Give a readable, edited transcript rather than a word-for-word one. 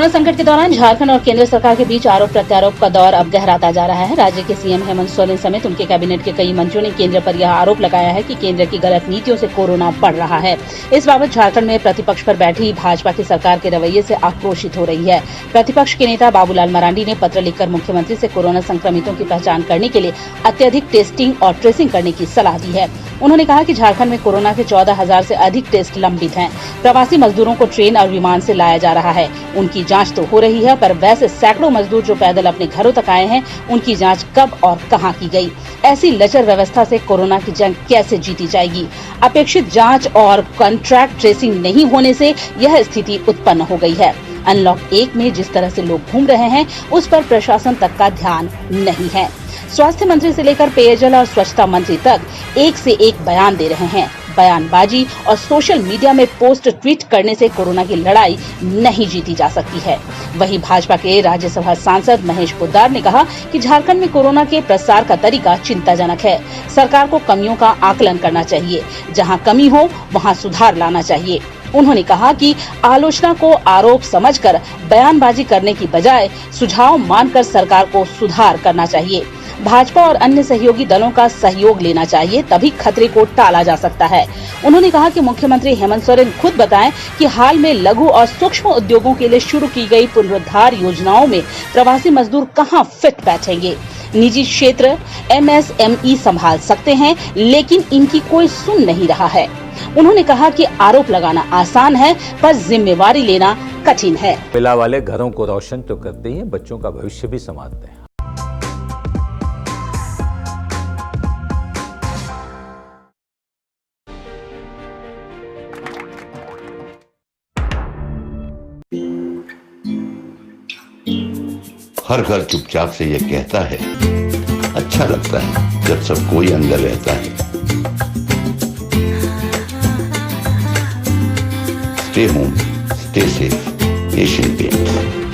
Corona संकट के दौरान झारखंड और केंद्र सरकार के बीच आरोप प्रत्यारोप का दौर अब गहराता जा रहा है। राज्य के सीएम हेमंत सोरेन समेत उनके कैबिनेट के कई मंत्रियों ने केंद्र पर यह आरोप लगाया है कि केंद्र की गलत नीतियों से कोरोना बढ़ रहा है। इस बाबत झारखंड में प्रतिपक्ष पर बैठी भाजपा की सरकार के रवैये से आक्रोशित हो रही है। प्रतिपक्ष के नेता बाबूलाल मरांडी ने पत्र लिखकर मुख्यमंत्री से कोरोना संक्रमितों की पहचान करने के लिए अत्यधिक टेस्टिंग और ट्रेसिंग करने की सलाह दी है। उन्होंने कहा कि झारखंड में कोरोना के 14,000 से अधिक टेस्ट लंबित हैं। प्रवासी मजदूरों को ट्रेन और विमान से लाया जा रहा है। उनकी जांच तो हो रही है, पर वैसे सैकड़ों मजदूर जो पैदल अपने घरों तक आए हैं, उनकी जांच कब और कहां की गई? ऐसी लचर व्यवस्था से कोरोना की जंग कैसे जीती जाएगी? अपेक्षित जांच और कॉन्ट्रैक्ट ट्रेसिंग नहीं होने से यह स्थिति उत्पन्न हो गई है। अनलॉक 1 में जिस तरह से लोग घूम रहे हैं, उस पर प्रशासन तक का ध्यान नहीं है। स्वास्थ्य मंत्री से लेकर पेयजल और स्वच्छता मंत्री तक एक से एक बयान दे रहे हैं। बयानबाजी और सोशल मीडिया में पोस्ट ट्वीट करने से कोरोना की लड़ाई नहीं जीती जा सकती है। वहीं भाजपा के राज्यसभा सांसद महेश पोद्दार ने कहा कि झारखंड में कोरोना के प्रसार का तरीका चिंताजनक है। सरकार को कमियों का आकलन करना चाहिए। जहां कमी हो वहां सुधार लाना चाहिए। उन्होंने कहा कि आलोचना को आरोप समझकर बयानबाजी करने की बजाय सुझाव मानकर सरकार को सुधार करना चाहिए। भाजपा और अन्य सहयोगी दलों का सहयोग लेना चाहिए, तभी खतरे को टाला जा सकता है। उन्होंने कहा कि मुख्यमंत्री हेमंत सोरेन खुद बताएं कि हाल में लघु और सूक्ष्म उद्योगों के लिए शुरू की गई पुनरुद्धार योजनाओं में प्रवासी मजदूर कहां फिट बैठेंगे। निजी क्षेत्र MSME संभाल सकते हैं, लेकिन इनकी कोई सुन नहीं रहा है। उन्होंने कहा कि आरोप लगाना आसान है, पर जिम्मेवारी लेना कठिन है। पिला वाले घरों को रोशन तो करते हैं, बच्चों का भविष्य भी संवारते हैं। हर घर चुपचाप से ये कहता है, अच्छा लगता है जब सब कोई अंदर रहता है। Stay home, stay safe, Asian paints.